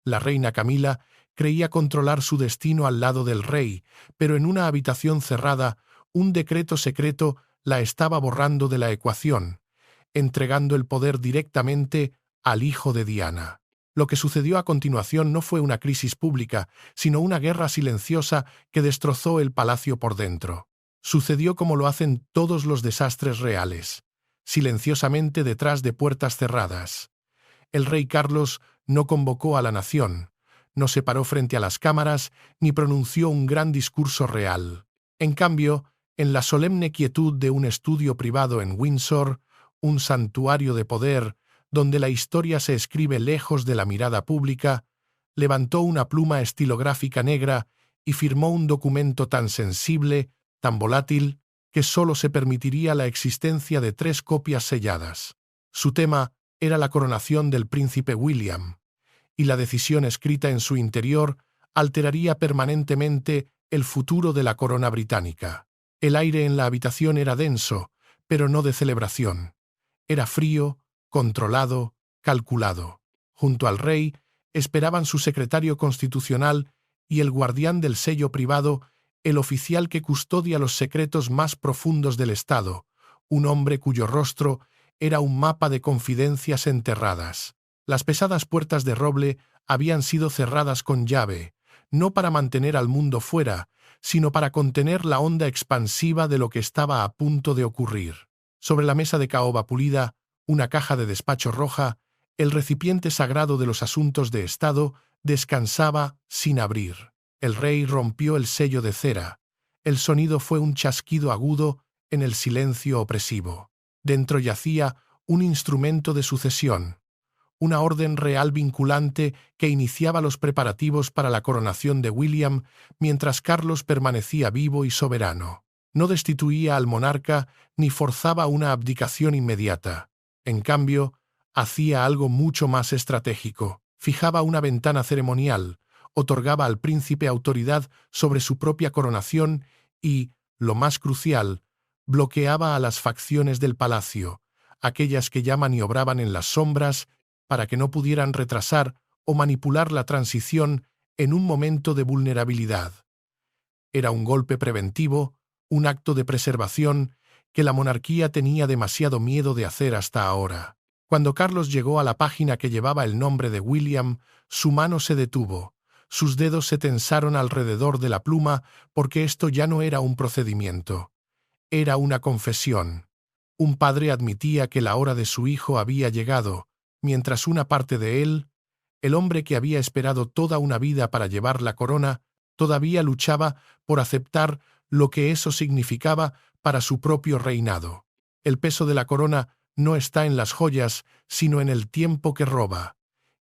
La reina Camila creía controlar su destino al lado del rey, pero en una habitación cerrada, un decreto secreto la estaba borrando de la ecuación, entregando el poder directamente al hijo de Diana. Lo que sucedió a continuación no fue una crisis pública, sino una guerra silenciosa que destrozó el palacio por dentro. Sucedió como lo hacen todos los desastres reales, silenciosamente detrás de puertas cerradas. El rey Carlos no convocó a la nación, no se paró frente a las cámaras ni pronunció un gran discurso real. En cambio, en la solemne quietud de un estudio privado en Windsor, un santuario de poder donde la historia se escribe lejos de la mirada pública, levantó una pluma estilográfica negra y firmó un documento tan sensible, tan volátil, que sólo se permitiría la existencia de 3 copias selladas. Su tema era la coronación del príncipe William, y la decisión escrita en su interior alteraría permanentemente el futuro de la corona británica. El aire en la habitación era denso, pero no de celebración. Era frío, controlado, calculado. Junto al rey esperaban su secretario constitucional y el guardián del sello privado, el oficial que custodia los secretos más profundos del Estado, un hombre cuyo rostro era un mapa de confidencias enterradas. Las pesadas puertas de roble habían sido cerradas con llave, no para mantener al mundo fuera, sino para contener la onda expansiva de lo que estaba a punto de ocurrir. Sobre la mesa de caoba pulida, una caja de despacho roja, el recipiente sagrado de los asuntos de Estado, descansaba sin abrir. El rey rompió el sello de cera. El sonido fue un chasquido agudo en el silencio opresivo. Dentro yacía un instrumento de sucesión, una orden real vinculante que iniciaba los preparativos para la coronación de William mientras Carlos permanecía vivo y soberano. No destituía al monarca ni forzaba una abdicación inmediata. En cambio, hacía algo mucho más estratégico. Fijaba una ventana ceremonial, otorgaba al príncipe autoridad sobre su propia coronación y, lo más crucial, bloqueaba a las facciones del palacio, aquellas que ya maniobraban en las sombras, para que no pudieran retrasar o manipular la transición en un momento de vulnerabilidad. Era un golpe preventivo, un acto de preservación que la monarquía tenía demasiado miedo de hacer hasta ahora. Cuando Carlos llegó a la página que llevaba el nombre de William, su mano se detuvo, sus dedos se tensaron alrededor de la pluma porque esto ya no era un procedimiento. Era una confesión. Un padre admitía que la hora de su hijo había llegado, mientras una parte de él, el hombre que había esperado toda una vida para llevar la corona, todavía luchaba por aceptar lo que eso significaba para su propio reinado. El peso de la corona no está en las joyas, sino en el tiempo que roba.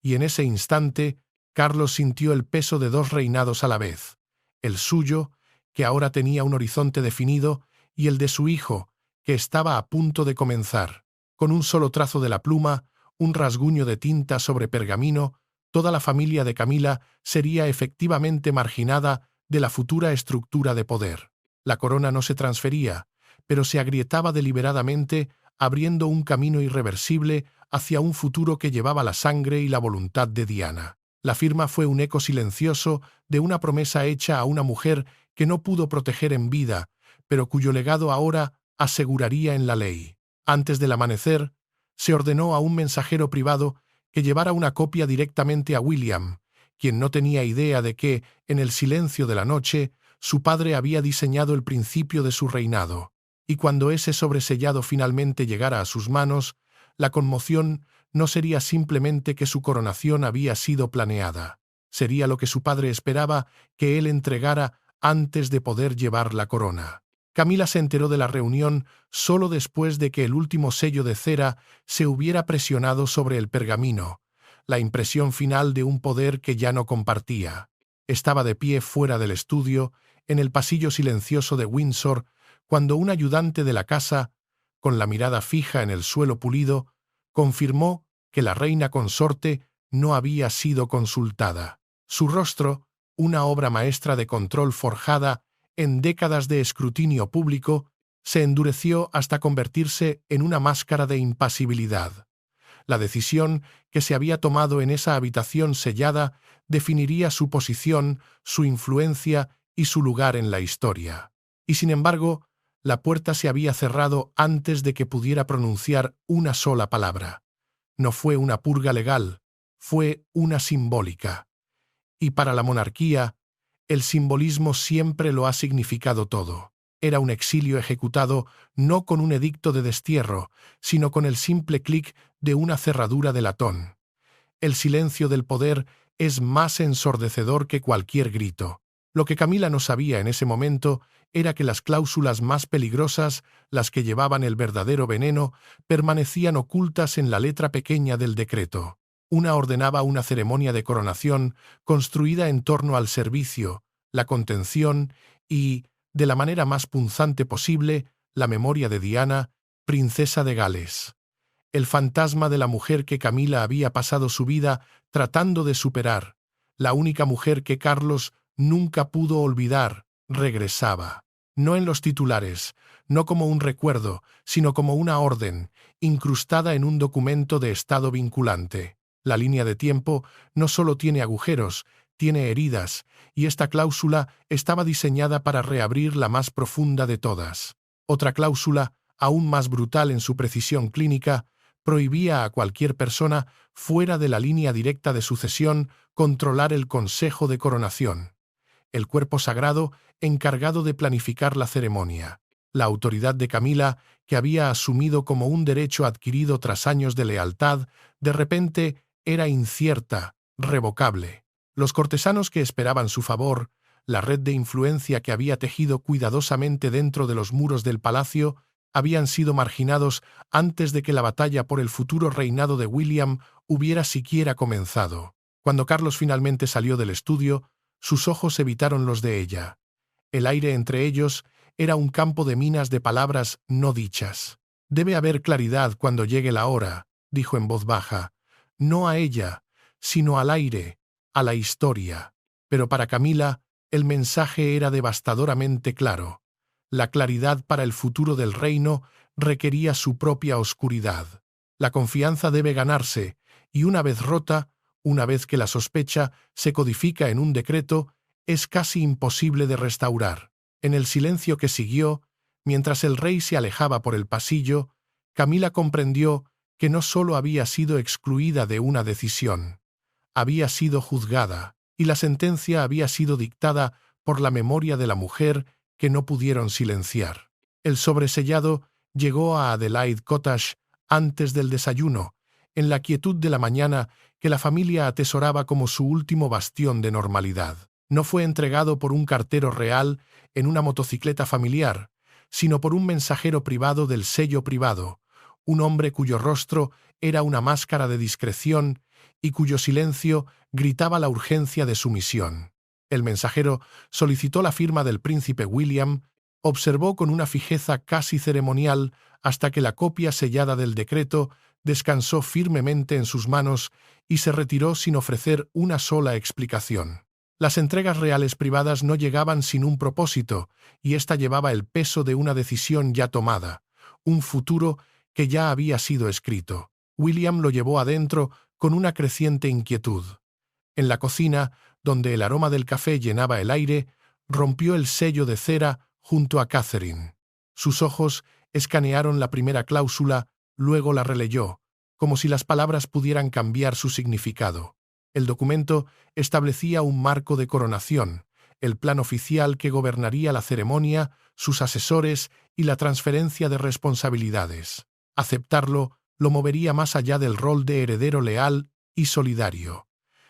Y en ese instante, Carlos sintió el peso de 2 reinados a la vez, el suyo, que ahora tenía un horizonte definido, y el de su hijo, que estaba a punto de comenzar. Con un solo trazo de la pluma, un rasguño de tinta sobre pergamino, toda la familia de Camila sería efectivamente marginada de la futura estructura de poder. La corona no se transfería, pero se agrietaba deliberadamente, abriendo un camino irreversible hacia un futuro que llevaba la sangre y la voluntad de Diana. La firma fue un eco silencioso de una promesa hecha a una mujer que no pudo proteger en vida, pero cuyo legado ahora aseguraría en la ley. Antes del amanecer, se ordenó a un mensajero privado que llevara una copia directamente a William, quien no tenía idea de que, en el silencio de la noche, su padre había diseñado el principio de su reinado, y cuando ese sobresellado finalmente llegara a sus manos, la conmoción no sería simplemente que su coronación había sido planeada, sería lo que su padre esperaba que él entregara antes de poder llevar la corona. Camila se enteró de la reunión solo después de que el último sello de cera se hubiera presionado sobre el pergamino, la impresión final de un poder que ya no compartía. Estaba de pie fuera del estudio, en el pasillo silencioso de Windsor, cuando un ayudante de la casa, con la mirada fija en el suelo pulido, confirmó que la reina consorte no había sido consultada. Su rostro, una obra maestra de control forjada en décadas de escrutinio público, se endureció hasta convertirse en una máscara de impasibilidad. La decisión que se había tomado en esa habitación sellada definiría su posición, su influencia y su lugar en la historia. Y sin embargo, la puerta se había cerrado antes de que pudiera pronunciar una sola palabra. No fue una purga legal, fue una simbólica. Y para la monarquía, el simbolismo siempre lo ha significado todo. Era un exilio ejecutado no con un edicto de destierro, sino con el simple clic de una cerradura de latón. El silencio del poder es más ensordecedor que cualquier grito. Lo que Camila no sabía en ese momento era que las cláusulas más peligrosas, las que llevaban el verdadero veneno, permanecían ocultas en la letra pequeña del decreto. Una ordenaba una ceremonia de coronación construida en torno al servicio, la contención y, de la manera más punzante posible, la memoria de Diana, princesa de Gales. El fantasma de la mujer que Camila había pasado su vida tratando de superar, la única mujer que Carlos nunca pudo olvidar, regresaba. No en los titulares, no como un recuerdo, sino como una orden, incrustada en un documento de estado vinculante. La línea de tiempo no solo tiene agujeros, tiene heridas, y esta cláusula estaba diseñada para reabrir la más profunda de todas. Otra cláusula, aún más brutal en su precisión clínica, prohibía a cualquier persona fuera de la línea directa de sucesión controlar el Consejo de Coronación, el cuerpo sagrado encargado de planificar la ceremonia. La autoridad de Camila, que había asumido como un derecho adquirido tras años de lealtad, de repente era incierta, revocable. Los cortesanos que esperaban su favor, la red de influencia que había tejido cuidadosamente dentro de los muros del palacio, habían sido marginados antes de que la batalla por el futuro reinado de William hubiera siquiera comenzado. Cuando Carlos finalmente salió del estudio, sus ojos evitaron los de ella. El aire entre ellos era un campo de minas de palabras no dichas. «Debe haber claridad cuando llegue la hora», dijo en voz baja, no a ella, sino al aire, a la historia. Pero para Camila, el mensaje era devastadoramente claro. La claridad para el futuro del reino requería su propia oscuridad. La confianza debe ganarse, y una vez rota, una vez que la sospecha se codifica en un decreto, es casi imposible de restaurar. En el silencio que siguió, mientras el rey se alejaba por el pasillo, Camila comprendió que no solo había sido excluida de una decisión, había sido juzgada, y la sentencia había sido dictada por la memoria de la mujer que no pudieron silenciar. El sobresellado llegó a Adelaide Cottage antes del desayuno, en la quietud de la mañana que la familia atesoraba como su último bastión de normalidad. No fue entregado por un cartero real en una motocicleta familiar, sino por un mensajero privado del sello privado, un hombre cuyo rostro era una máscara de discreción y cuyo silencio gritaba la urgencia de su misión. El mensajero solicitó la firma del príncipe William, observó con una fijeza casi ceremonial hasta que la copia sellada del decreto descansó firmemente en sus manos y se retiró sin ofrecer una sola explicación. Las entregas reales privadas no llegaban sin un propósito, y ésta llevaba el peso de una decisión ya tomada, un futuro que ya había sido escrito. William lo llevó adentro con una creciente inquietud. En la cocina, donde el aroma del café llenaba el aire, rompió el sello de cera junto a Catherine. Sus ojos escanearon la primera cláusula, luego la releyó, como si las palabras pudieran cambiar su significado. El documento establecía un marco de coronación, el plan oficial que gobernaría la ceremonia, sus asesores y la transferencia de responsabilidades. Aceptarlo lo movería más allá del rol de heredero leal y solidario.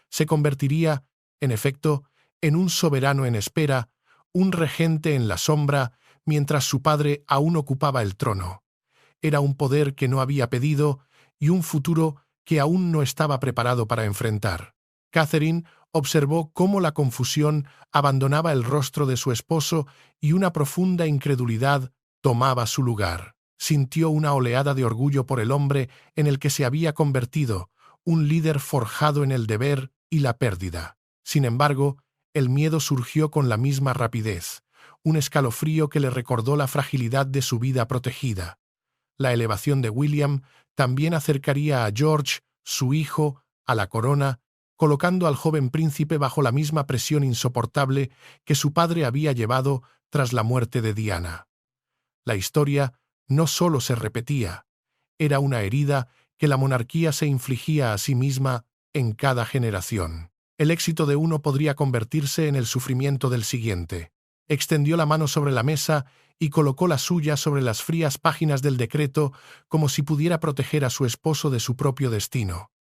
Se convertiría, en efecto, en un soberano en espera, un regente en la sombra, mientras su padre aún ocupaba el trono. Era un poder que no había pedido y un futuro que aún no estaba preparado para enfrentar. Catherine observó cómo la confusión abandonaba el rostro de su esposo y una profunda incredulidad tomaba su lugar. Sintió una oleada de orgullo por el hombre en el que se había convertido, un líder forjado en el deber y la pérdida. Sin embargo, el miedo surgió con la misma rapidez, un escalofrío que le recordó la fragilidad de su vida protegida. La elevación de William También acercaría a George, su hijo, a la corona, colocando al joven príncipe bajo la misma presión insoportable que su padre había llevado tras la muerte de Diana. La historia no solo se repetía, era una herida que la monarquía se infligía a sí misma en cada generación. El éxito de uno podría convertirse en el sufrimiento del siguiente. Extendió la mano sobre la mesa y colocó la suya sobre las frías páginas del decreto como si pudiera proteger a su esposo de su propio destino.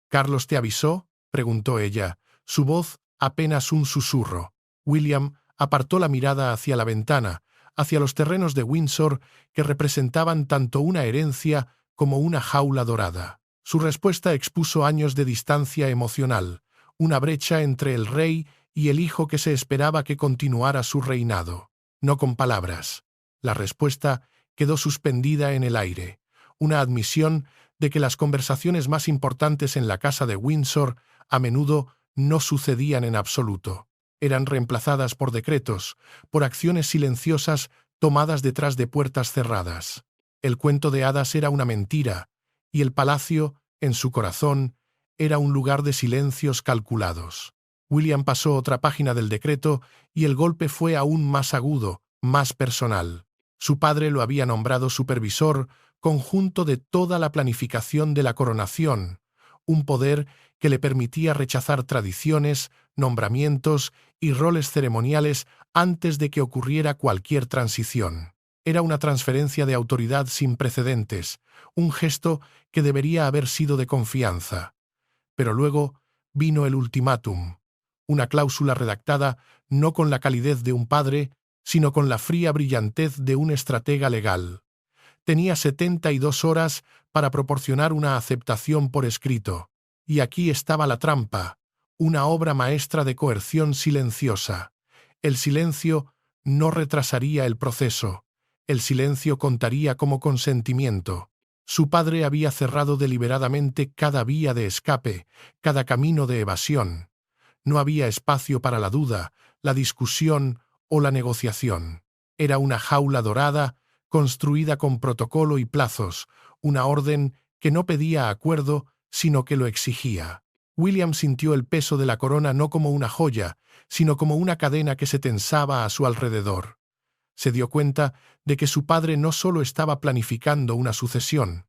«¿Carlos te avisó?», preguntó ella, su voz apenas un susurro. William apartó la mirada hacia la ventana, hacia los terrenos de Windsor que representaban tanto una herencia como una jaula dorada. Su respuesta expuso años de distancia emocional, una brecha entre el rey y el hijo que se esperaba que continuara su reinado. No con palabras. La respuesta quedó suspendida en el aire, una admisión de que las conversaciones más importantes en la casa de Windsor a menudo no sucedían en absoluto. Eran reemplazadas por decretos, por acciones silenciosas tomadas detrás de puertas cerradas. El cuento de hadas era una mentira, y el palacio, en su corazón, era un lugar de silencios calculados. William pasó otra página del decreto y el golpe fue aún más agudo, más personal. Su padre lo había nombrado supervisor conjunto de toda la planificación de la coronación, un poder que le permitía rechazar tradiciones, nombramientos y roles ceremoniales antes de que ocurriera cualquier transición. Era una transferencia de autoridad sin precedentes, un gesto que debería haber sido de confianza. Pero luego vino el ultimátum, una cláusula redactada no con la calidez de un padre, sino con la fría brillantez de un estratega legal. Tenía 72 horas para proporcionar una aceptación por escrito. Y aquí estaba la trampa, una obra maestra de coerción silenciosa. El silencio no retrasaría el proceso. El silencio contaría como consentimiento. Su padre había cerrado deliberadamente cada vía de escape, cada camino de evasión. No había espacio para la duda, la discusión o la negociación. Era una jaula dorada, construida con protocolo y plazos, una orden que no pedía acuerdo, sino que lo exigía. William sintió el peso de la corona no como una joya, sino como una cadena que se tensaba a su alrededor. Se dio cuenta de que su padre no solo estaba planificando una sucesión,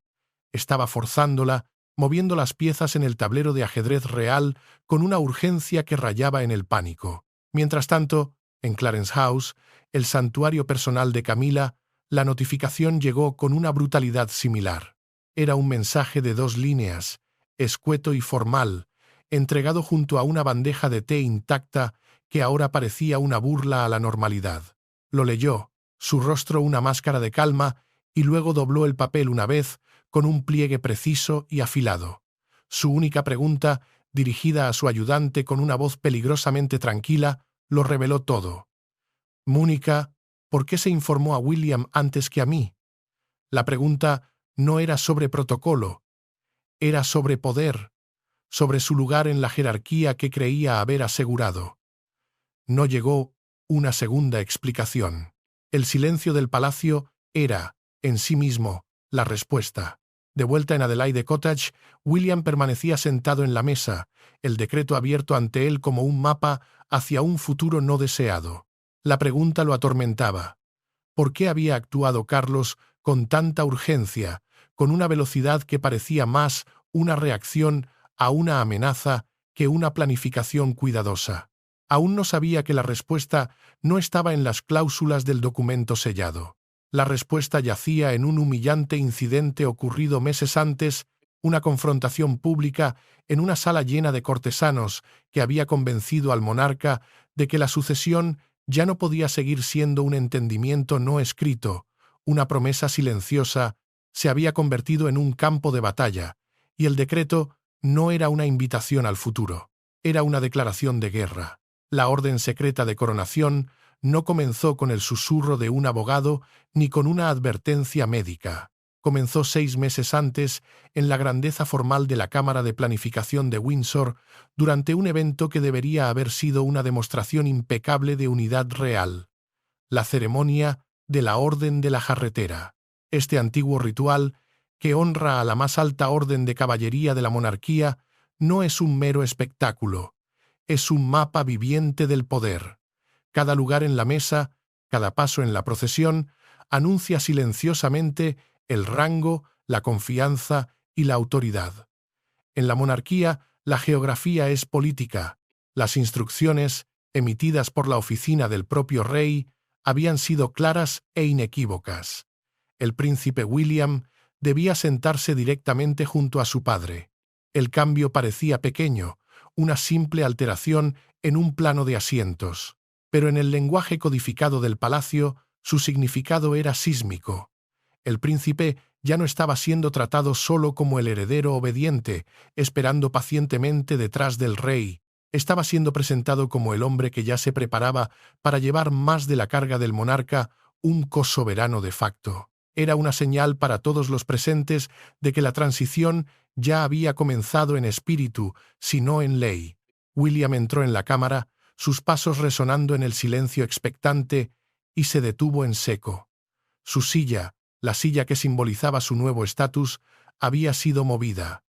estaba forzándola, moviendo las piezas en el tablero de ajedrez real con una urgencia que rayaba en el pánico. Mientras tanto, en Clarence House, el santuario personal de Camila, la notificación llegó con una brutalidad similar. Era un mensaje de 2 líneas, escueto y formal, entregado junto a una bandeja de té intacta que ahora parecía una burla a la normalidad. Lo leyó, su rostro una máscara de calma, y luego dobló el papel una vez, con un pliegue preciso y afilado. Su única pregunta, dirigida a su ayudante con una voz peligrosamente tranquila, lo reveló todo. «Mónica, ¿por qué se informó a William antes que a mí?». La pregunta no era sobre protocolo, era sobre poder, sobre su lugar en la jerarquía que creía haber asegurado. No llegó una segunda explicación. El silencio del palacio era, en sí mismo, la respuesta. De vuelta en Adelaide Cottage, William permanecía sentado en la mesa, el decreto abierto ante él como un mapa hacia un futuro no deseado. La pregunta lo atormentaba. ¿Por qué había actuado Carlos con tanta urgencia, con una velocidad que parecía más una reacción a una amenaza que una planificación cuidadosa? Aún no sabía que la respuesta no estaba en las cláusulas del documento sellado. La respuesta yacía en un humillante incidente ocurrido meses antes, una confrontación pública en una sala llena de cortesanos que había convencido al monarca de que la sucesión ya no podía seguir siendo un entendimiento no escrito, una promesa silenciosa se había convertido en un campo de batalla, y el decreto no era una invitación al futuro, era una declaración de guerra. La orden secreta de coronación no comenzó con el susurro de un abogado ni con una advertencia médica. Comenzó 6 meses antes, en la grandeza formal de la Cámara de Planificación de Windsor, durante un evento que debería haber sido una demostración impecable de unidad real: la ceremonia de la Orden de la Jarretera. Este antiguo ritual, que honra a la más alta orden de caballería de la monarquía, no es un mero espectáculo, es un mapa viviente del poder. Cada lugar en la mesa, cada paso en la procesión, anuncia silenciosamente el rango, la confianza y la autoridad. En la monarquía, la geografía es política. Las instrucciones, emitidas por la oficina del propio rey, habían sido claras e inequívocas. El príncipe William debía sentarse directamente junto a su padre. El cambio parecía pequeño, una simple alteración en un plano de asientos, pero en el lenguaje codificado del palacio su significado era sísmico. El príncipe ya no estaba siendo tratado solo como el heredero obediente, esperando pacientemente detrás del rey. Estaba siendo presentado como el hombre que ya se preparaba para llevar más de la carga del monarca, un cosoberano de facto. Era una señal para todos los presentes de que la transición ya había comenzado en espíritu, si no en ley. William entró en la cámara, sus pasos resonando en el silencio expectante, y se detuvo en seco. Su silla, la silla que simbolizaba su nuevo estatus, había sido movida.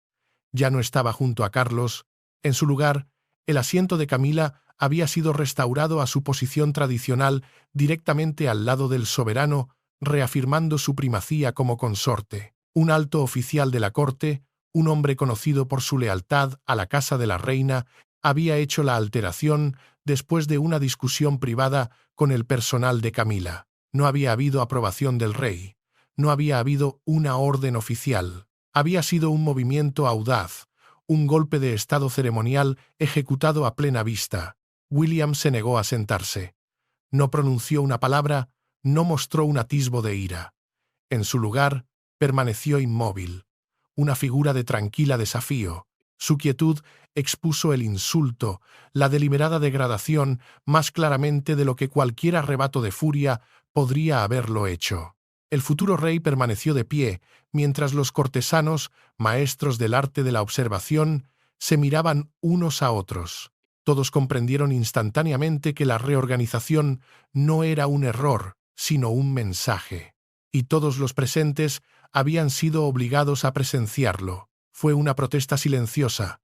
Ya no estaba junto a Carlos. En su lugar, el asiento de Camila había sido restaurado a su posición tradicional directamente al lado del soberano, reafirmando su primacía como consorte. Un alto oficial de la corte, un hombre conocido por su lealtad a la casa de la reina, había hecho la alteración después de una discusión privada con el personal de Camila. No había habido aprobación del rey. No había habido una orden oficial. Había sido un movimiento audaz, un golpe de estado ceremonial ejecutado a plena vista. William se negó a sentarse. No pronunció una palabra, no mostró un atisbo de ira. En su lugar, permaneció inmóvil, una figura de tranquila desafío. Su quietud expuso el insulto, la deliberada degradación, más claramente de lo que cualquier arrebato de furia podría haberlo hecho. El futuro rey permaneció de pie, mientras los cortesanos, maestros del arte de la observación, se miraban unos a otros. Todos comprendieron instantáneamente que la reorganización no era un error, sino un mensaje. Y todos los presentes habían sido obligados a presenciarlo. Fue una protesta silenciosa,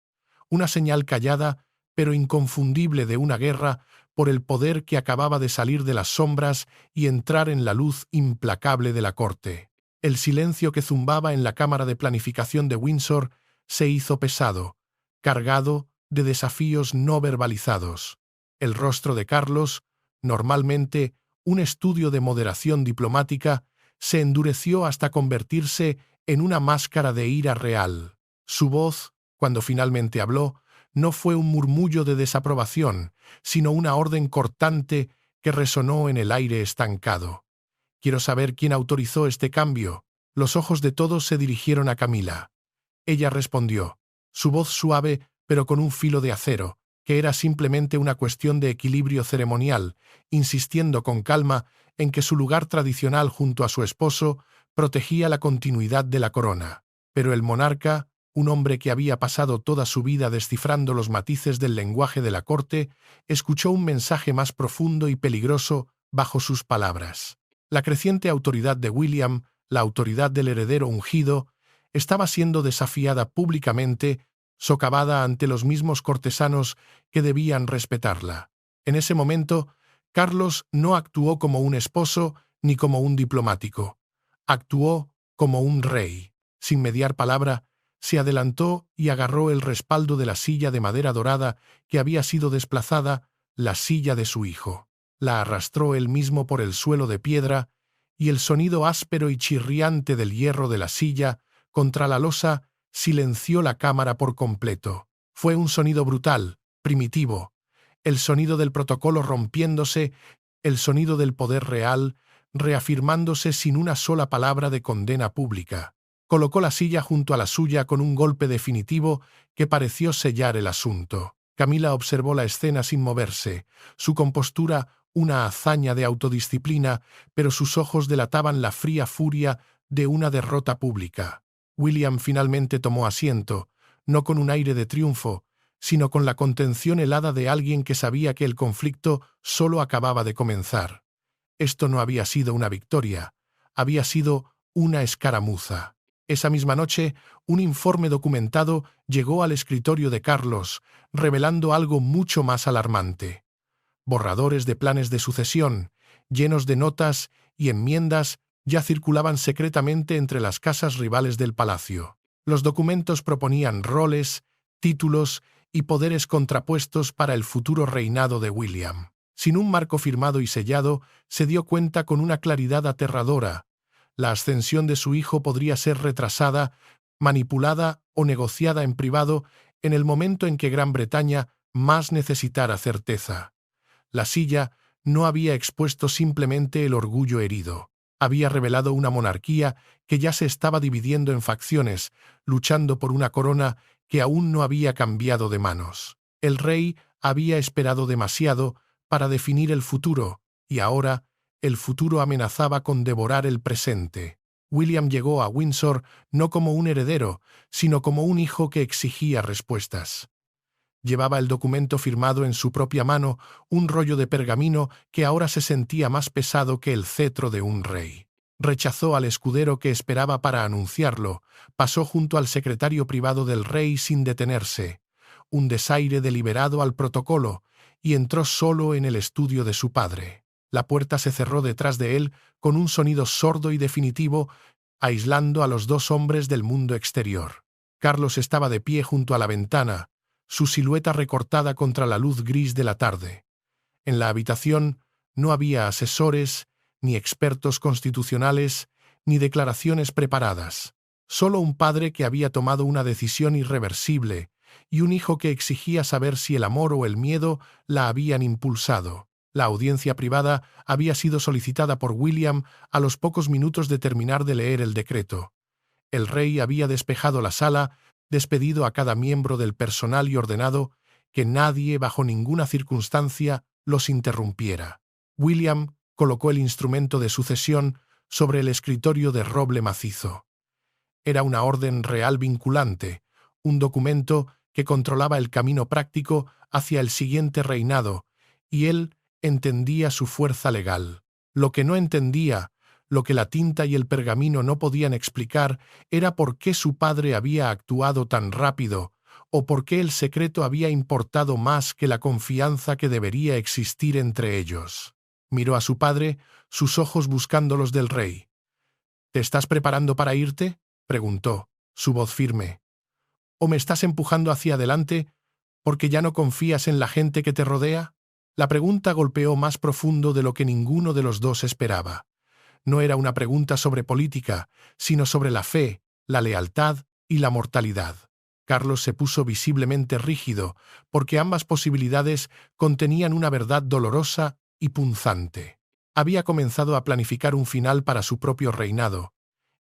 una señal callada pero inconfundible de una guerra por el poder que acababa de salir de las sombras y entrar en la luz implacable de la corte. El silencio que zumbaba en la cámara de planificación de Windsor se hizo pesado, cargado de desafíos no verbalizados. El rostro de Carlos, normalmente un estudio de moderación diplomática, se endureció hasta convertirse en una máscara de ira real. Su voz, cuando finalmente habló, no fue un murmullo de desaprobación, sino una orden cortante que resonó en el aire estancado. «Quiero saber quién autorizó este cambio». Los ojos de todos se dirigieron a Camila. Ella respondió, su voz suave pero con un filo de acero, que era simplemente una cuestión de equilibrio ceremonial, insistiendo con calma en que su lugar tradicional junto a su esposo protegía la continuidad de la corona. Pero el monarca, un hombre que había pasado toda su vida descifrando los matices del lenguaje de la corte, escuchó un mensaje más profundo y peligroso bajo sus palabras. La creciente autoridad de William, la autoridad del heredero ungido, estaba siendo desafiada públicamente, socavada ante los mismos cortesanos que debían respetarla. En ese momento, Carlos no actuó como un esposo ni como un diplomático. Actuó como un rey. Sin mediar palabra, se adelantó y agarró el respaldo de la silla de madera dorada que había sido desplazada, la silla de su hijo. La arrastró él mismo por el suelo de piedra, y el sonido áspero y chirriante del hierro de la silla contra la losa silenció la cámara por completo. Fue un sonido brutal, primitivo, el sonido del protocolo rompiéndose, el sonido del poder real, reafirmándose sin una sola palabra de condena pública. Colocó la silla junto a la suya con un golpe definitivo que pareció sellar el asunto. Camila observó la escena sin moverse, su compostura una hazaña de autodisciplina, pero sus ojos delataban la fría furia de una derrota pública. William finalmente tomó asiento, no con un aire de triunfo, sino con la contención helada de alguien que sabía que el conflicto solo acababa de comenzar. Esto no había sido una victoria, había sido una escaramuza. Esa misma noche, un informe documentado llegó al escritorio de Carlos, revelando algo mucho más alarmante. Borradores de planes de sucesión, llenos de notas y enmiendas, ya circulaban secretamente entre las casas rivales del palacio. Los documentos proponían roles, títulos y poderes contrapuestos para el futuro reinado de William. Sin un marco firmado y sellado, se dio cuenta con una claridad aterradora. La ascensión de su hijo podría ser retrasada, manipulada o negociada en privado en el momento en que Gran Bretaña más necesitara certeza. La silla no había expuesto simplemente el orgullo herido. Había revelado una monarquía que ya se estaba dividiendo en facciones, luchando por una corona que aún no había cambiado de manos. El rey había esperado demasiado para definir el futuro, y ahora el futuro amenazaba con devorar el presente. William llegó a Windsor no como un heredero, sino como un hijo que exigía respuestas. Llevaba el documento firmado en su propia mano, un rollo de pergamino que ahora se sentía más pesado que el cetro de un rey. Rechazó al escudero que esperaba para anunciarlo, pasó junto al secretario privado del rey sin detenerse, un desaire deliberado al protocolo, y entró solo en el estudio de su padre. La puerta se cerró detrás de él con un sonido sordo y definitivo, aislando a los dos hombres del mundo exterior. Carlos estaba de pie junto a la ventana, su silueta recortada contra la luz gris de la tarde. En la habitación no había asesores, ni expertos constitucionales, ni declaraciones preparadas. Solo un padre que había tomado una decisión irreversible y un hijo que exigía saber si el amor o el miedo la habían impulsado. La audiencia privada había sido solicitada por William a los pocos minutos de terminar de leer el decreto. El rey había despejado la sala, despedido a cada miembro del personal y ordenado que nadie, bajo ninguna circunstancia, los interrumpiera. William colocó el instrumento de sucesión sobre el escritorio de roble macizo. Era una orden real vinculante, un documento que controlaba el camino práctico hacia el siguiente reinado, y él entendía su fuerza legal. Lo que no entendía, lo que la tinta y el pergamino no podían explicar, era por qué su padre había actuado tan rápido, o por qué el secreto había importado más que la confianza que debería existir entre ellos. Miró a su padre, sus ojos buscando los del rey. —¿Te estás preparando para irte? —preguntó, su voz firme. —¿O me estás empujando hacia adelante porque ya no confías en la gente que te rodea? La pregunta golpeó más profundo de lo que ninguno de los dos esperaba. No era una pregunta sobre política, sino sobre la fe, la lealtad y la mortalidad. Carlos se puso visiblemente rígido, porque ambas posibilidades contenían una verdad dolorosa y punzante. Había comenzado a planificar un final para su propio reinado.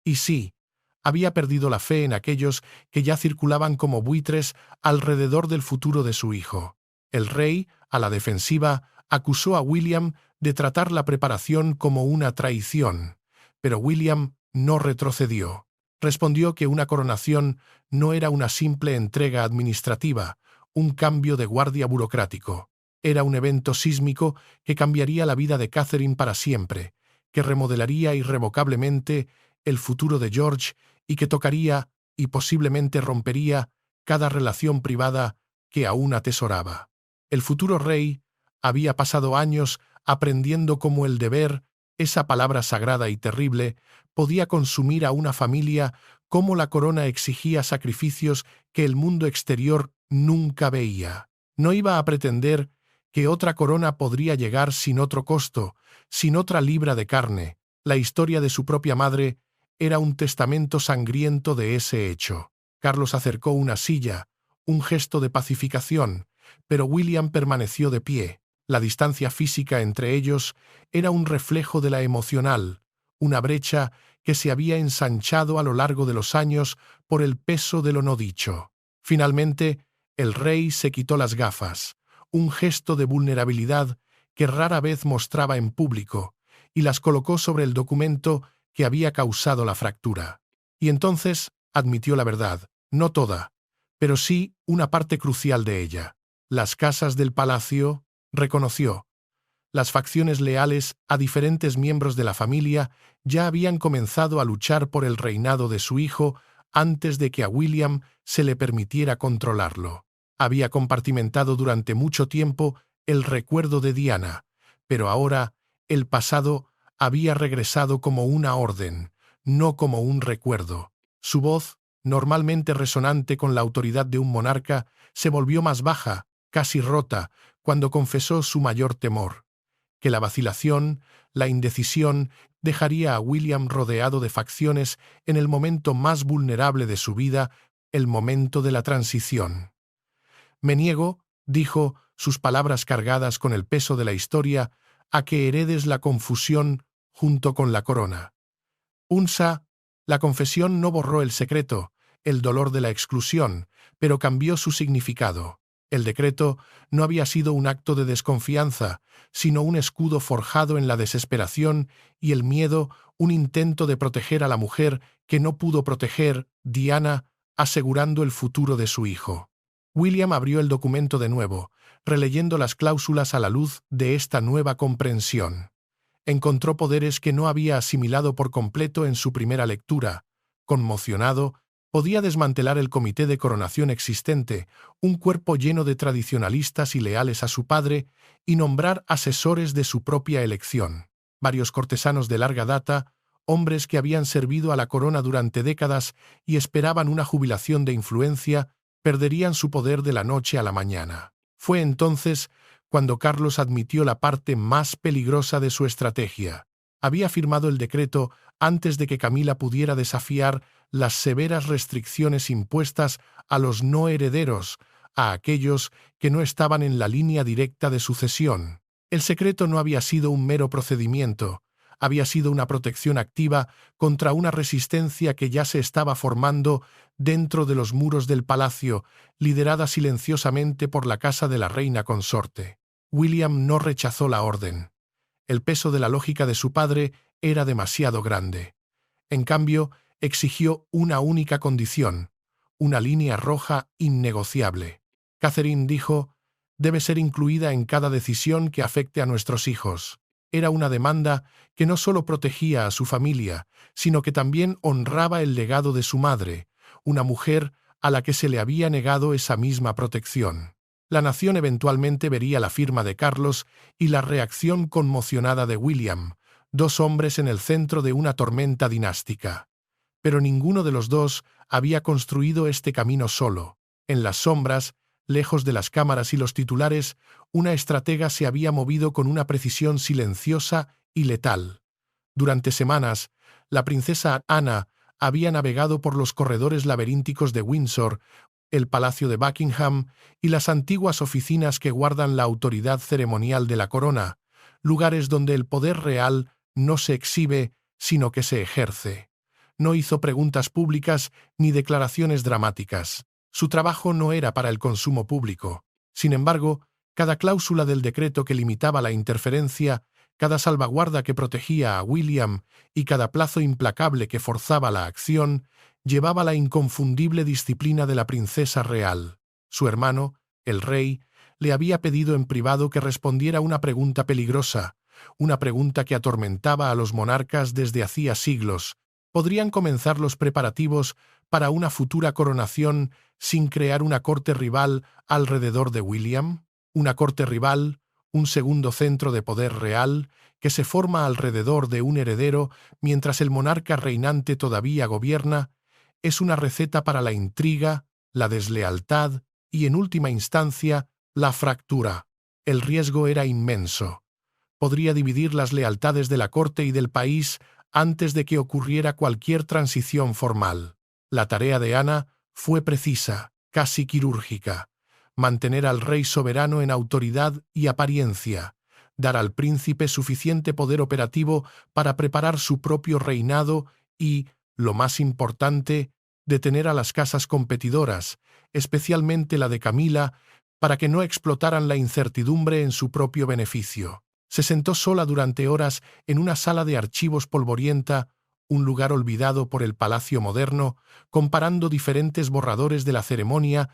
Y sí, había perdido la fe en aquellos que ya circulaban como buitres alrededor del futuro de su hijo. El rey, a la defensiva, acusó a William de tratar la preparación como una traición, pero William no retrocedió. Respondió que una coronación no era una simple entrega administrativa, un cambio de guardia burocrático. Era un evento sísmico que cambiaría la vida de Catherine para siempre, que remodelaría irrevocablemente el futuro de George y que tocaría y posiblemente rompería cada relación privada que aún atesoraba. El futuro rey había pasado años aprendiendo cómo el deber, esa palabra sagrada y terrible, podía consumir a una familia, cómo la corona exigía sacrificios que el mundo exterior nunca veía. No iba a pretender que otra corona podría llegar sin otro costo, sin otra libra de carne. La historia de su propia madre era un testamento sangriento de ese hecho. Carlos acercó una silla, un gesto de pacificación, pero William permaneció de pie. La distancia física entre ellos era un reflejo de la emocional, una brecha que se había ensanchado a lo largo de los años por el peso de lo no dicho. Finalmente, el rey se quitó las gafas, un gesto de vulnerabilidad que rara vez mostraba en público, y las colocó sobre el documento que había causado la fractura. Y entonces admitió la verdad, no toda, pero sí una parte crucial de ella. Las casas del palacio, reconoció. Las facciones leales a diferentes miembros de la familia ya habían comenzado a luchar por el reinado de su hijo antes de que a William se le permitiera controlarlo. Había compartimentado durante mucho tiempo el recuerdo de Diana, pero ahora el pasado había regresado como una orden, no como un recuerdo. Su voz, normalmente resonante con la autoridad de un monarca, se volvió más baja, casi rota, cuando confesó su mayor temor: que la vacilación, la indecisión, dejaría a William rodeado de facciones en el momento más vulnerable de su vida, el momento de la transición. «Me niego», dijo, sus palabras cargadas con el peso de la historia, «a que heredes la confusión junto con la corona». La confesión no borró el secreto, el dolor de la exclusión, pero cambió su significado. El decreto no había sido un acto de desconfianza, sino un escudo forjado en la desesperación y el miedo, un intento de proteger a la mujer que no pudo proteger, Diana, asegurando el futuro de su hijo. William abrió el documento de nuevo, releyendo las cláusulas a la luz de esta nueva comprensión. Encontró poderes que no había asimilado por completo en su primera lectura. Conmocionado, podía desmantelar el comité de coronación existente, un cuerpo lleno de tradicionalistas y leales a su padre, y nombrar asesores de su propia elección. Varios cortesanos de larga data, hombres que habían servido a la corona durante décadas y esperaban una jubilación de influencia, perderían su poder de la noche a la mañana. Fue entonces cuando Carlos admitió la parte más peligrosa de su estrategia. Había firmado el decreto antes de que Camila pudiera desafiar las severas restricciones impuestas a los no herederos, a aquellos que no estaban en la línea directa de sucesión. El secreto no había sido un mero procedimiento, había sido una protección activa contra una resistencia que ya se estaba formando dentro de los muros del palacio, liderada silenciosamente por la casa de la reina consorte. William no rechazó la orden. El peso de la lógica de su padre era demasiado grande. En cambio, exigió una única condición, una línea roja innegociable. Catherine dijo: «Debe ser incluida en cada decisión que afecte a nuestros hijos». Era una demanda que no solo protegía a su familia, sino que también honraba el legado de su madre, una mujer a la que se le había negado esa misma protección. La nación eventualmente vería la firma de Carlos y la reacción conmocionada de William, dos hombres en el centro de una tormenta dinástica. Pero ninguno de los dos había construido este camino solo. En las sombras, lejos de las cámaras y los titulares, una estratega se había movido con una precisión silenciosa y letal. Durante semanas, la princesa Ana había navegado por los corredores laberínticos de Windsor, el Palacio de Buckingham y las antiguas oficinas que guardan la autoridad ceremonial de la corona, lugares donde el poder real no se exhibe, sino que se ejerce. No hizo preguntas públicas ni declaraciones dramáticas. Su trabajo no era para el consumo público. Sin embargo, cada cláusula del decreto que limitaba la interferencia, cada salvaguarda que protegía a William y cada plazo implacable que forzaba la acción, llevaba la inconfundible disciplina de la princesa real. Su hermano, el rey, le había pedido en privado que respondiera una pregunta peligrosa, una pregunta que atormentaba a los monarcas desde hacía siglos. ¿Podrían comenzar los preparativos para una futura coronación sin crear una corte rival alrededor de William? Una corte rival, un segundo centro de poder real, que se forma alrededor de un heredero mientras el monarca reinante todavía gobierna, es una receta para la intriga, la deslealtad y, en última instancia, la fractura. El riesgo era inmenso. Podría dividir las lealtades de la corte y del país antes de que ocurriera cualquier transición formal. La tarea de Ana fue precisa, casi quirúrgica: mantener al rey soberano en autoridad y apariencia, dar al príncipe suficiente poder operativo para preparar su propio reinado y, lo más importante, detener a las casas competidoras, especialmente la de Camila, para que no explotaran la incertidumbre en su propio beneficio. Se sentó sola durante horas en una sala de archivos polvorienta, un lugar olvidado por el palacio moderno, comparando diferentes borradores de la ceremonia,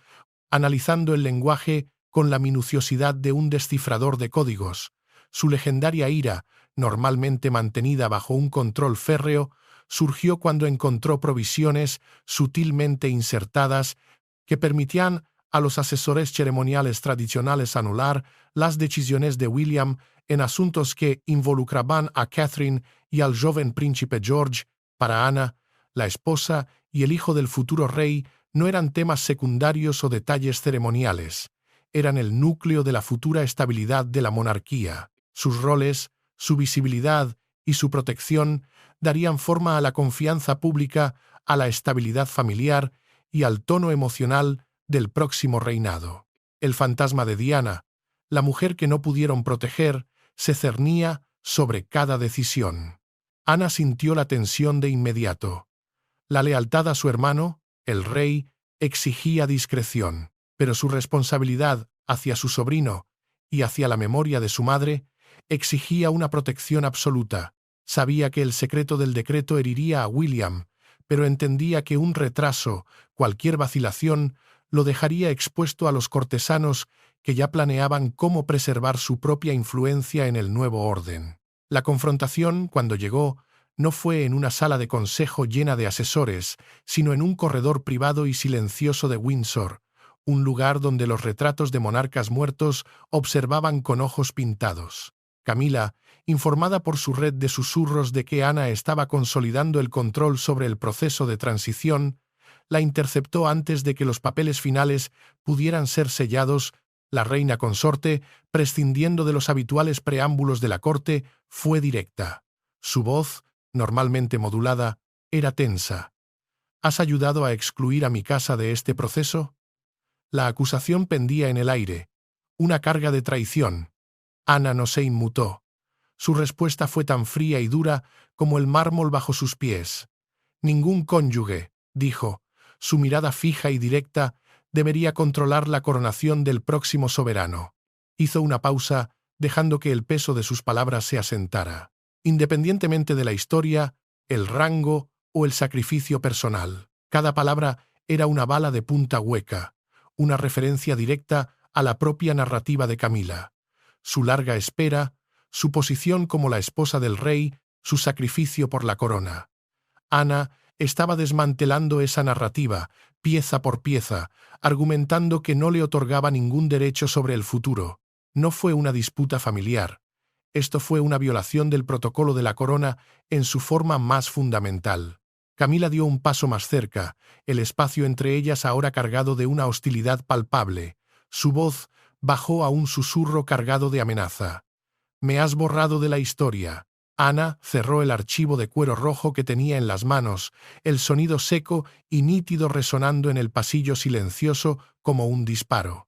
analizando el lenguaje con la minuciosidad de un descifrador de códigos. Su legendaria ira, normalmente mantenida bajo un control férreo, surgió cuando encontró provisiones sutilmente insertadas que permitían a los asesores ceremoniales tradicionales anular las decisiones de William en asuntos que involucraban a Catherine y al joven príncipe George. Para Ana, la esposa y el hijo del futuro rey no eran temas secundarios o detalles ceremoniales, eran el núcleo de la futura estabilidad de la monarquía. Sus roles, su visibilidad y su protección darían forma a la confianza pública, a la estabilidad familiar y al tono emocional del próximo reinado. El fantasma de Diana, la mujer que no pudieron proteger, se cernía sobre cada decisión. Ana sintió la tensión de inmediato. La lealtad a su hermano, el rey, exigía discreción, pero su responsabilidad hacia su sobrino y hacia la memoria de su madre exigía una protección absoluta. Sabía que el secreto del decreto heriría a William, pero entendía que un retraso, cualquier vacilación, lo dejaría expuesto a los cortesanos que ya planeaban cómo preservar su propia influencia en el nuevo orden. La confrontación, cuando llegó, no fue en una sala de consejo llena de asesores, sino en un corredor privado y silencioso de Windsor, un lugar donde los retratos de monarcas muertos observaban con ojos pintados. Camila, informada por su red de susurros de que Ana estaba consolidando el control sobre el proceso de transición, la interceptó antes de que los papeles finales pudieran ser sellados. La reina consorte, prescindiendo de los habituales preámbulos de la corte, fue directa. Su voz, normalmente modulada, era tensa. ¿Has ayudado a excluir a mi casa de este proceso? La acusación pendía en el aire, una carga de traición. Ana no se inmutó. Su respuesta fue tan fría y dura como el mármol bajo sus pies. Ningún cónyuge, dijo, su mirada fija y directa, debería controlar la coronación del próximo soberano. Hizo una pausa, dejando que el peso de sus palabras se asentara. Independientemente de la historia, el rango o el sacrificio personal, cada palabra era una bala de punta hueca, una referencia directa a la propia narrativa de Camila. Su larga espera, su posición como la esposa del rey, su sacrificio por la corona. Ana estaba desmantelando esa narrativa, pieza por pieza, argumentando que no le otorgaba ningún derecho sobre el futuro. No fue una disputa familiar. Esto fue una violación del protocolo de la corona en su forma más fundamental. Camila dio un paso más cerca, el espacio entre ellas ahora cargado de una hostilidad palpable. Su voz bajó a un susurro cargado de amenaza. «Me has borrado de la historia». Ana cerró el archivo de cuero rojo que tenía en las manos, el sonido seco y nítido resonando en el pasillo silencioso como un disparo.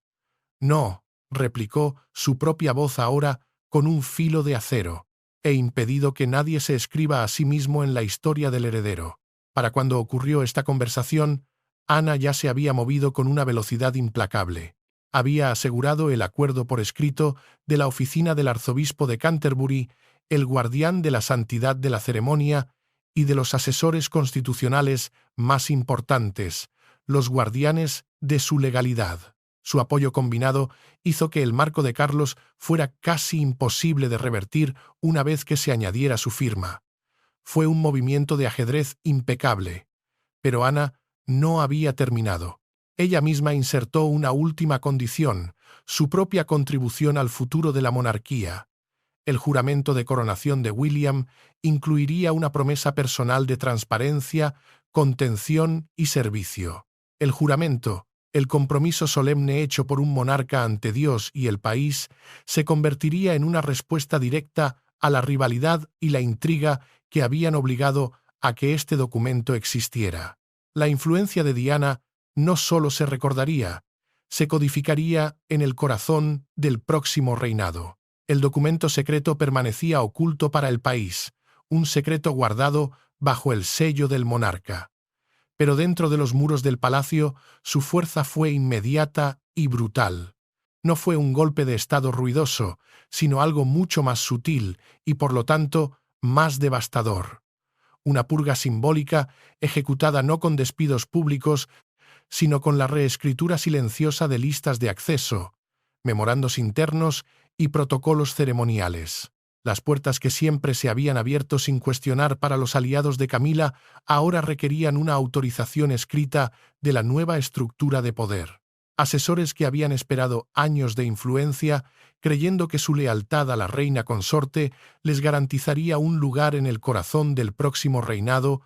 «No», replicó su propia voz ahora con un filo de acero. «He impedido que nadie se escriba a sí mismo en la historia del heredero». Para cuando ocurrió esta conversación, Ana ya se había movido con una velocidad implacable. Había asegurado el acuerdo por escrito de la oficina del arzobispo de Canterbury, el guardián de la santidad de la ceremonia y de los asesores constitucionales más importantes, los guardianes de su legalidad. Su apoyo combinado hizo que el marco de Carlos fuera casi imposible de revertir una vez que se añadiera su firma. Fue un movimiento de ajedrez impecable. Pero Ana no había terminado. Ella misma insertó una última condición, su propia contribución al futuro de la monarquía. El juramento de coronación de William incluiría una promesa personal de transparencia, contención y servicio. El juramento, el compromiso solemne hecho por un monarca ante Dios y el país, se convertiría en una respuesta directa a la rivalidad y la intriga que habían obligado a que este documento existiera. La influencia de Diana no solo se recordaría, se codificaría en el corazón del próximo reinado. El documento secreto permanecía oculto para el país, un secreto guardado bajo el sello del monarca. Pero dentro de los muros del palacio, su fuerza fue inmediata y brutal. No fue un golpe de estado ruidoso, sino algo mucho más sutil y, por lo tanto, más devastador. Una purga simbólica ejecutada no con despidos públicos, sino con la reescritura silenciosa de listas de acceso, memorandos internos y protocolos ceremoniales. Las puertas que siempre se habían abierto sin cuestionar para los aliados de Camila ahora requerían una autorización escrita de la nueva estructura de poder. Asesores que habían esperado años de influencia, creyendo que su lealtad a la reina consorte les garantizaría un lugar en el corazón del próximo reinado,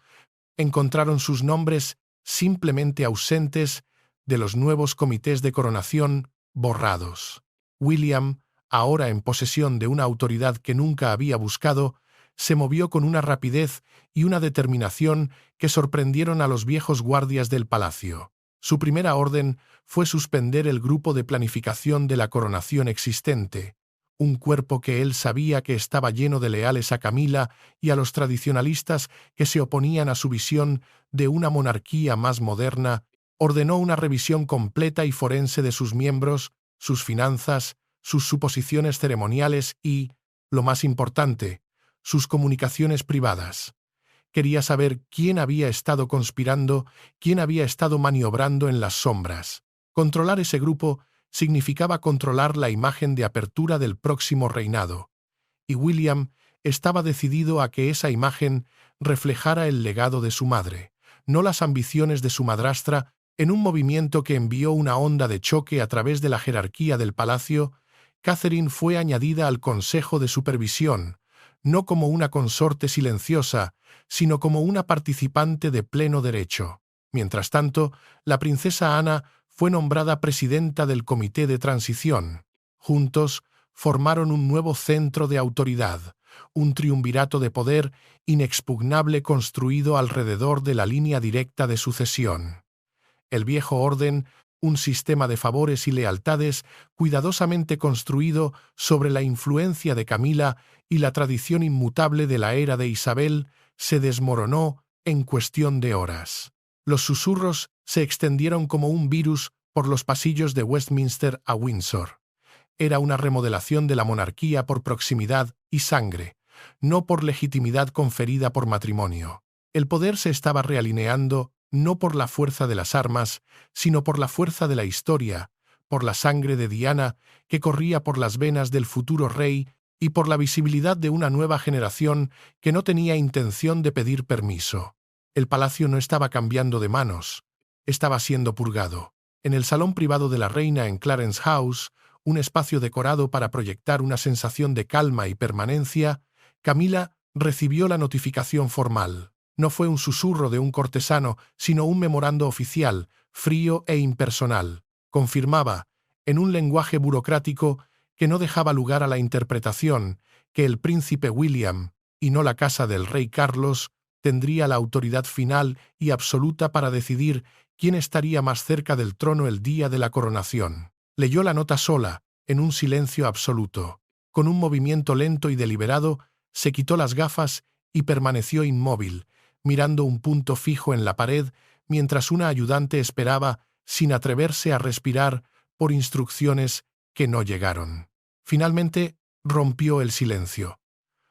encontraron sus nombres simplemente ausentes de los nuevos comités de coronación borrados. William, ahora en posesión de una autoridad que nunca había buscado, se movió con una rapidez y una determinación que sorprendieron a los viejos guardias del palacio. Su primera orden fue suspender el grupo de planificación de la coronación existente, un cuerpo que él sabía que estaba lleno de leales a Camila y a los tradicionalistas que se oponían a su visión de una monarquía más moderna. Ordenó una revisión completa y forense de sus miembros, sus finanzas, sus suposiciones ceremoniales y, lo más importante, sus comunicaciones privadas. Quería saber quién había estado conspirando, quién había estado maniobrando en las sombras. Controlar ese grupo significaba controlar la imagen de apertura del próximo reinado, y William estaba decidido a que esa imagen reflejara el legado de su madre, no las ambiciones de su madrastra. En un movimiento que envió una onda de choque a través de la jerarquía del palacio, Catherine fue añadida al Consejo de Supervisión, no como una consorte silenciosa, sino como una participante de pleno derecho. Mientras tanto, la princesa Ana fue nombrada presidenta del Comité de Transición. Juntos, formaron un nuevo centro de autoridad, un triunvirato de poder inexpugnable construido alrededor de la línea directa de sucesión. El viejo orden, un sistema de favores y lealtades cuidadosamente construido sobre la influencia de Camila y la tradición inmutable de la era de Isabel, se desmoronó en cuestión de horas. Los susurros se extendieron como un virus por los pasillos de Westminster a Windsor. Era una remodelación de la monarquía por proximidad y sangre, no por legitimidad conferida por matrimonio. El poder se estaba realineando no por la fuerza de las armas, sino por la fuerza de la historia, por la sangre de Diana que corría por las venas del futuro rey y por la visibilidad de una nueva generación que no tenía intención de pedir permiso. El palacio no estaba cambiando de manos, estaba siendo purgado. En el salón privado de la reina en Clarence House, un espacio decorado para proyectar una sensación de calma y permanencia, Camila recibió la notificación formal. No fue un susurro de un cortesano, sino un memorando oficial, frío e impersonal. Confirmaba, en un lenguaje burocrático que no dejaba lugar a la interpretación, que el príncipe William, y no la casa del rey Carlos, tendría la autoridad final y absoluta para decidir quién estaría más cerca del trono el día de la coronación. Leyó la nota sola, en un silencio absoluto. Con un movimiento lento y deliberado, se quitó las gafas y permaneció inmóvil, mirando un punto fijo en la pared, mientras una ayudante esperaba, sin atreverse a respirar, por instrucciones que no llegaron. Finalmente, rompió el silencio.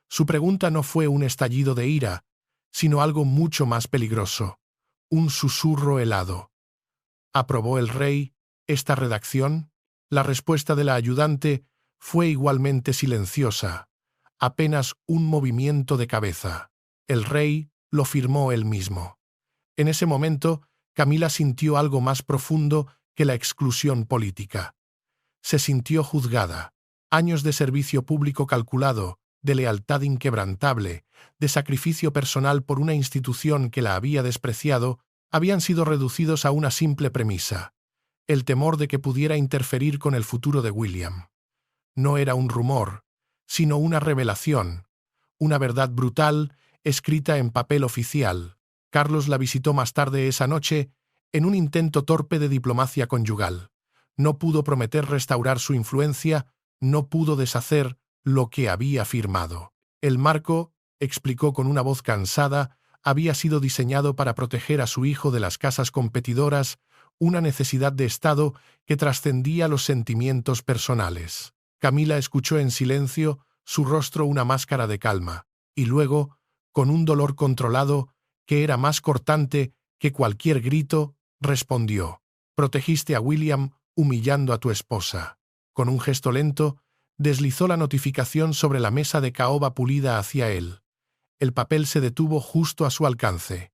Su pregunta no fue un estallido de ira, sino algo mucho más peligroso, un susurro helado. ¿Aprobó el rey esta redacción? La respuesta de la ayudante fue igualmente silenciosa, apenas un movimiento de cabeza. El rey lo firmó él mismo. En ese momento, Camila sintió algo más profundo que la exclusión política. Se sintió juzgada. Años de servicio público calculado, de lealtad inquebrantable, de sacrificio personal por una institución que la había despreciado, habían sido reducidos a una simple premisa: el temor de que pudiera interferir con el futuro de William. No era un rumor, sino una revelación, una verdad brutal escrita en papel oficial. Carlos la visitó más tarde esa noche en un intento torpe de diplomacia conyugal. No pudo prometer restaurar su influencia, no pudo deshacer lo que había firmado. El marco, explicó con una voz cansada, había sido diseñado para proteger a su hijo de las casas competidoras, una necesidad de Estado que trascendía los sentimientos personales. Camila escuchó en silencio, su rostro una máscara de calma, y luego, con un dolor controlado, que era más cortante que cualquier grito, respondió: «Protegiste a William humillando a tu esposa». Con un gesto lento, Deslizó la notificación sobre la mesa de caoba pulida hacia él. El papel se detuvo justo a su alcance.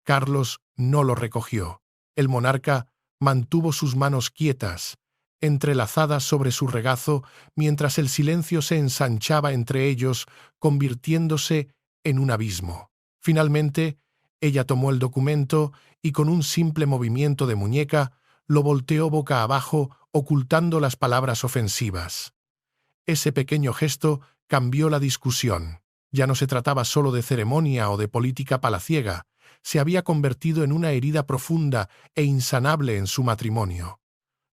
Carlos no lo recogió. El monarca mantuvo sus manos quietas, entrelazadas sobre su regazo, mientras el silencio se ensanchaba entre ellos, convirtiéndose en un abismo. Finalmente, ella tomó el documento y con un simple movimiento de muñeca lo volteó boca abajo, ocultando las palabras ofensivas. Ese pequeño gesto cambió la discusión. Ya no se trataba solo de ceremonia o de política palaciega, se había convertido en una herida profunda e insanable en su matrimonio.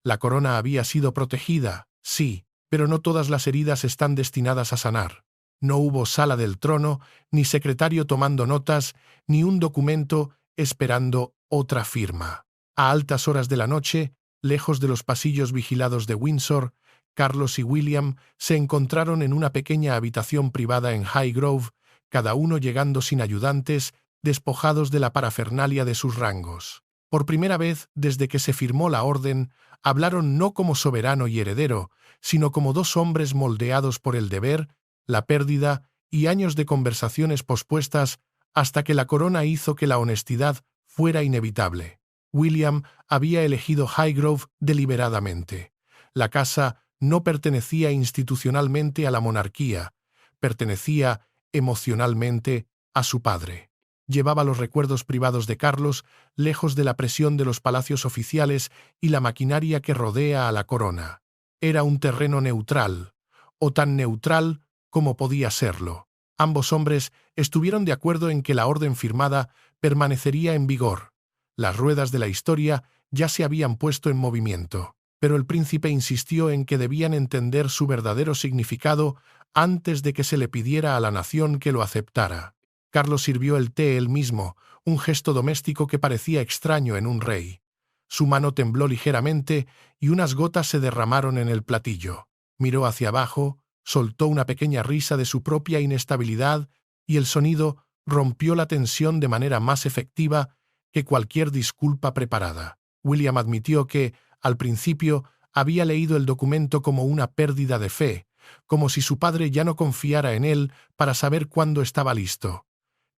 La corona había sido protegida, sí, pero no todas las heridas están destinadas a sanar. No hubo sala del trono, ni secretario tomando notas, ni un documento esperando otra firma. A altas horas de la noche, lejos de los pasillos vigilados de Windsor, Carlos y William se encontraron en una pequeña habitación privada en Highgrove, cada uno llegando sin ayudantes, despojados de la parafernalia de sus rangos. Por primera vez desde que se firmó la orden, hablaron no como soberano y heredero, sino como dos hombres moldeados por el deber, la pérdida y años de conversaciones pospuestas hasta que la corona hizo que la honestidad fuera inevitable. William había elegido Highgrove deliberadamente. La casa no pertenecía institucionalmente a la monarquía, pertenecía emocionalmente a su padre. Llevaba los recuerdos privados de Carlos lejos de la presión de los palacios oficiales y la maquinaria que rodea a la corona. Era un terreno neutral, o tan neutral como podía serlo. Ambos hombres estuvieron de acuerdo en que la orden firmada permanecería en vigor. Las ruedas de la historia ya se habían puesto en movimiento, pero el príncipe insistió en que debían entender su verdadero significado antes de que se le pidiera a la nación que lo aceptara. Carlos sirvió el té él mismo, un gesto doméstico que parecía extraño en un rey. Su mano tembló ligeramente y unas gotas se derramaron en el platillo. Miró hacia abajo, soltó una pequeña risa de su propia inestabilidad y el sonido rompió la tensión de manera más efectiva que cualquier disculpa preparada. William admitió que, al principio, había leído el documento como una pérdida de fe, como si su padre ya no confiara en él para saber cuándo estaba listo.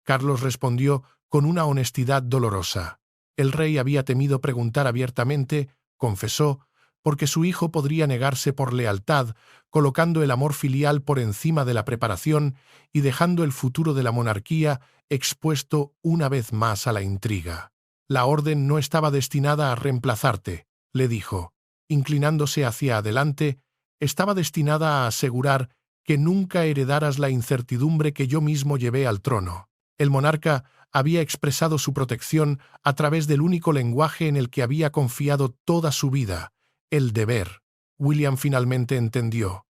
Carlos respondió con una honestidad dolorosa. El rey había temido preguntar abiertamente, confesó, porque su hijo podría negarse por lealtad, colocando el amor filial por encima de la preparación y dejando el futuro de la monarquía expuesto una vez más a la intriga. La orden no estaba destinada a reemplazarte, le dijo. Inclinándose hacia adelante, estaba destinada a asegurar que nunca heredaras la incertidumbre que yo mismo llevé al trono. El monarca había expresado su protección a través del único lenguaje en el que había confiado toda su vida, el deber. William finalmente entendió.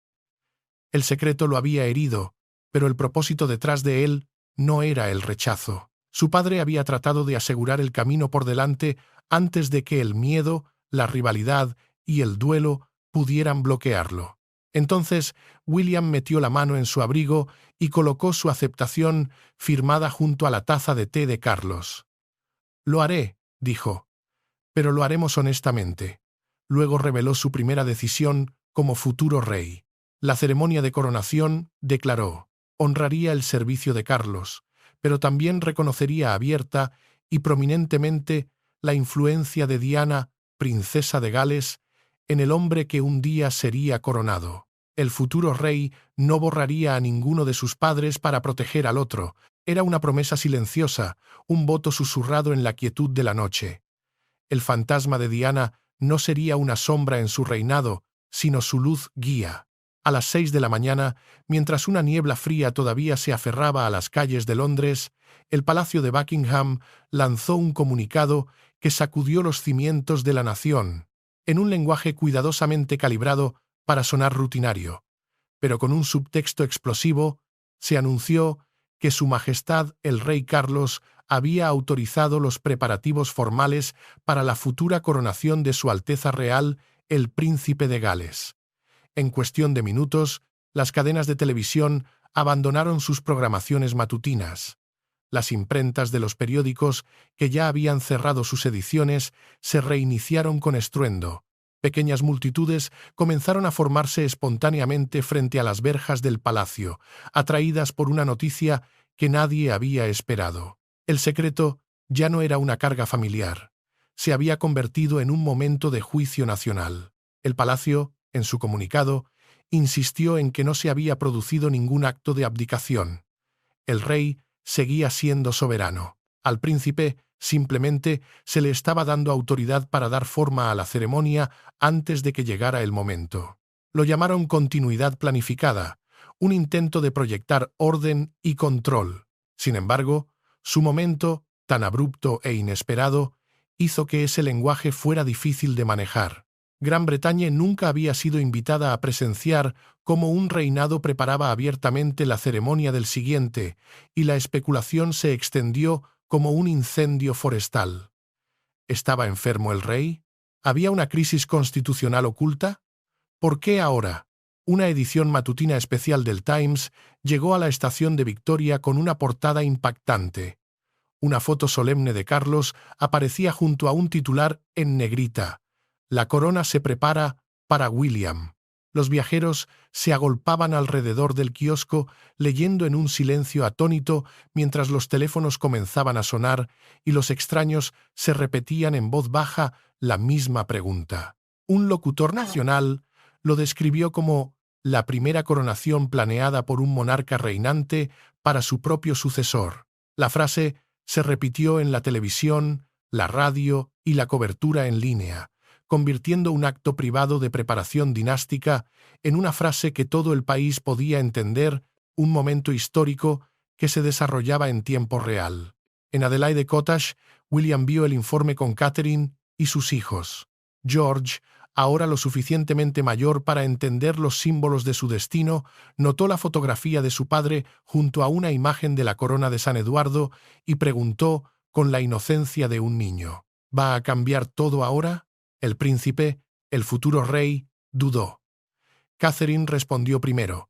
El secreto lo había herido, pero el propósito detrás de él no era el rechazo. Su padre había tratado de asegurar el camino por delante antes de que el miedo, la rivalidad y el duelo pudieran bloquearlo. Entonces William metió la mano en su abrigo y colocó su aceptación firmada junto a la taza de té de Carlos. «Lo haré», dijo, «pero lo haremos honestamente». Luego reveló su primera decisión como futuro rey. La ceremonia de coronación, declaró, honraría el servicio de Carlos, pero también reconocería abierta y prominentemente la influencia de Diana, princesa de Gales, en el hombre que un día sería coronado. El futuro rey no borraría a ninguno de sus padres para proteger al otro. Era una promesa silenciosa, un voto susurrado en la quietud de la noche. El fantasma de Diana no sería una sombra en su reinado, sino su luz guía. A las 6 de la mañana, mientras una niebla fría todavía se aferraba a las calles de Londres, el Palacio de Buckingham lanzó un comunicado que sacudió los cimientos de la nación, en un lenguaje cuidadosamente calibrado para sonar rutinario, pero con un subtexto explosivo. Se anunció que Su Majestad el Rey Carlos había autorizado los preparativos formales para la futura coronación de Su Alteza Real, el Príncipe de Gales. En cuestión de minutos, las cadenas de televisión abandonaron sus programaciones matutinas. Las imprentas de los periódicos, que ya habían cerrado sus ediciones, se reiniciaron con estruendo. Pequeñas multitudes comenzaron a formarse espontáneamente frente a las verjas del palacio, atraídas por una noticia que nadie había esperado. El secreto ya no era una carga familiar. Se había convertido en un momento de juicio nacional. El palacio, en su comunicado, insistió en que no se había producido ningún acto de abdicación. El rey seguía siendo soberano. Al príncipe simplemente se le estaba dando autoridad para dar forma a la ceremonia antes de que llegara el momento. Lo llamaron continuidad planificada, un intento de proyectar orden y control. Sin embargo, su momento, tan abrupto e inesperado, hizo que ese lenguaje fuera difícil de manejar. Gran Bretaña nunca había sido invitada a presenciar cómo un reinado preparaba abiertamente la ceremonia del siguiente, y la especulación se extendió como un incendio forestal. ¿Estaba enfermo el rey? ¿Había una crisis constitucional oculta? ¿Por qué ahora? Una edición matutina especial del Times llegó a la estación de Victoria con una portada impactante. Una foto solemne de Carlos aparecía junto a un titular en negrita: «La corona se prepara para William». Los viajeros se agolpaban alrededor del kiosco leyendo en un silencio atónito mientras los teléfonos comenzaban a sonar y los extraños se repetían en voz baja la misma pregunta. Un locutor nacional lo describió como la primera coronación planeada por un monarca reinante para su propio sucesor. La frase se repitió en la televisión, la radio y la cobertura en línea, convirtiendo un acto privado de preparación dinástica en una frase que todo el país podía entender, un momento histórico que se desarrollaba en tiempo real. En Adelaide Cottage, William vio el informe con Catherine y sus hijos. George, ahora lo suficientemente mayor para entender los símbolos de su destino, notó la fotografía de su padre junto a una imagen de la corona de San Eduardo y preguntó con la inocencia de un niño: ¿Va a cambiar todo ahora? El príncipe, el futuro rey, dudó. Catherine respondió primero,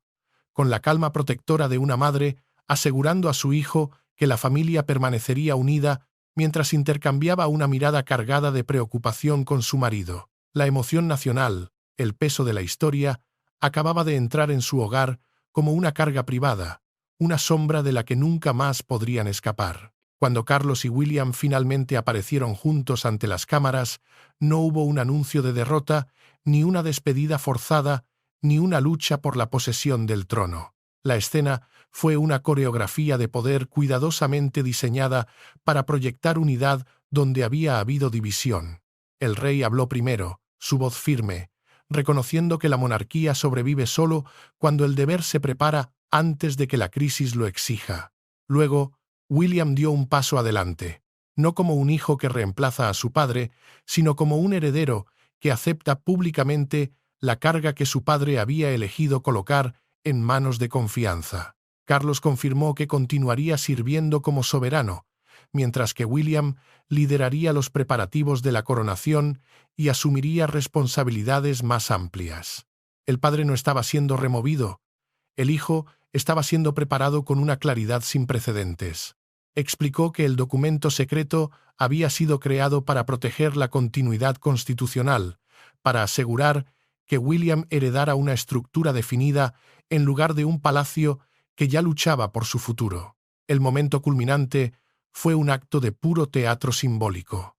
con la calma protectora de una madre, asegurando a su hijo que la familia permanecería unida mientras intercambiaba una mirada cargada de preocupación con su marido. La emoción nacional, el peso de la historia, acababa de entrar en su hogar como una carga privada, una sombra de la que nunca más podrían escapar. Cuando Carlos y William finalmente aparecieron juntos ante las cámaras, no hubo un anuncio de derrota, ni una despedida forzada, ni una lucha por la posesión del trono. La escena fue una coreografía de poder cuidadosamente diseñada para proyectar unidad donde había habido división. El rey habló primero, su voz firme, reconociendo que la monarquía sobrevive solo cuando el deber se prepara antes de que la crisis lo exija. Luego, William dio un paso adelante, no como un hijo que reemplaza a su padre, sino como un heredero que acepta públicamente la carga que su padre había elegido colocar en manos de confianza. Carlos confirmó que continuaría sirviendo como soberano, mientras que William lideraría los preparativos de la coronación y asumiría responsabilidades más amplias. El padre no estaba siendo removido, el hijo estaba siendo preparado con una claridad sin precedentes. Explicó que el documento secreto había sido creado para proteger la continuidad constitucional, para asegurar que William heredara una estructura definida en lugar de un palacio que ya luchaba por su futuro. El momento culminante fue un acto de puro teatro simbólico.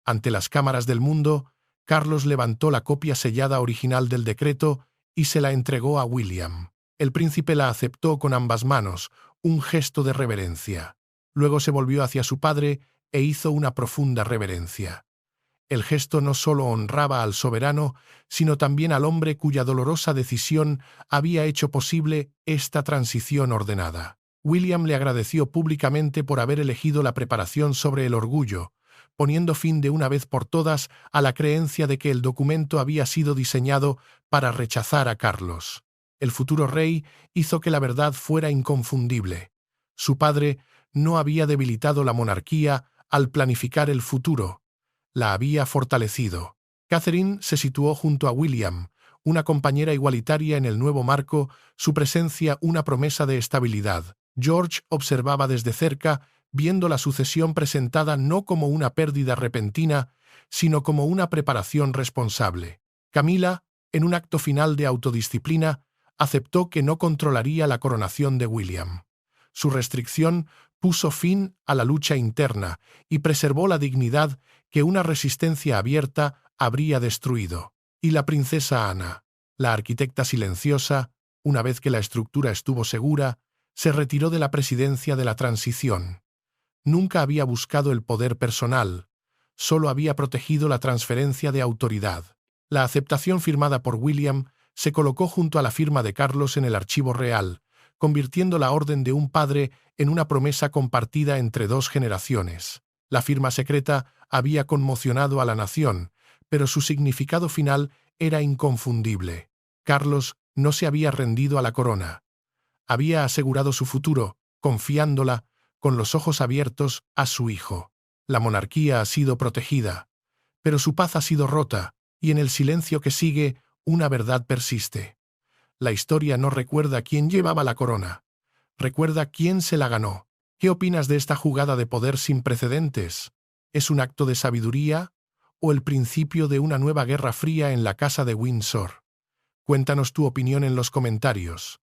Ante las cámaras del mundo, Carlos levantó la copia sellada original del decreto y se la entregó a William. El príncipe la aceptó con ambas manos, un gesto de reverencia. Luego se volvió hacia su padre e hizo una profunda reverencia. El gesto no solo honraba al soberano, sino también al hombre cuya dolorosa decisión había hecho posible esta transición ordenada. William le agradeció públicamente por haber elegido la preparación sobre el orgullo, poniendo fin de una vez por todas a la creencia de que el documento había sido diseñado para rechazar a Carlos. El futuro rey hizo que la verdad fuera inconfundible. Su padre no había debilitado la monarquía al planificar el futuro, la había fortalecido. Catherine se situó junto a William, una compañera igualitaria en el nuevo marco, su presencia una promesa de estabilidad. George observaba desde cerca, viendo la sucesión presentada no como una pérdida repentina, sino como una preparación responsable. Camila, en un acto final de autodisciplina, aceptó que no controlaría la coronación de William. Su restricción puso fin a la lucha interna y preservó la dignidad que una resistencia abierta habría destruido. Y la princesa Ana, la arquitecta silenciosa, una vez que la estructura estuvo segura, se retiró de la presidencia de la transición. Nunca había buscado el poder personal, solo había protegido la transferencia de autoridad. La aceptación firmada por William se colocó junto a la firma de Carlos en el archivo real, convirtiendo la orden de un padre en una promesa compartida entre dos generaciones. La firma secreta había conmocionado a la nación, pero su significado final era inconfundible. Carlos no se había rendido a la corona. Había asegurado su futuro, confiándola, con los ojos abiertos, a su hijo. La monarquía ha sido protegida, pero su paz ha sido rota, y en el silencio que sigue, una verdad persiste. La historia no recuerda quién llevaba la corona. Recuerda quién se la ganó. ¿Qué opinas de esta jugada de poder sin precedentes? ¿Es un acto de sabiduría o el principio de una nueva guerra fría en la casa de Windsor? Cuéntanos tu opinión en los comentarios.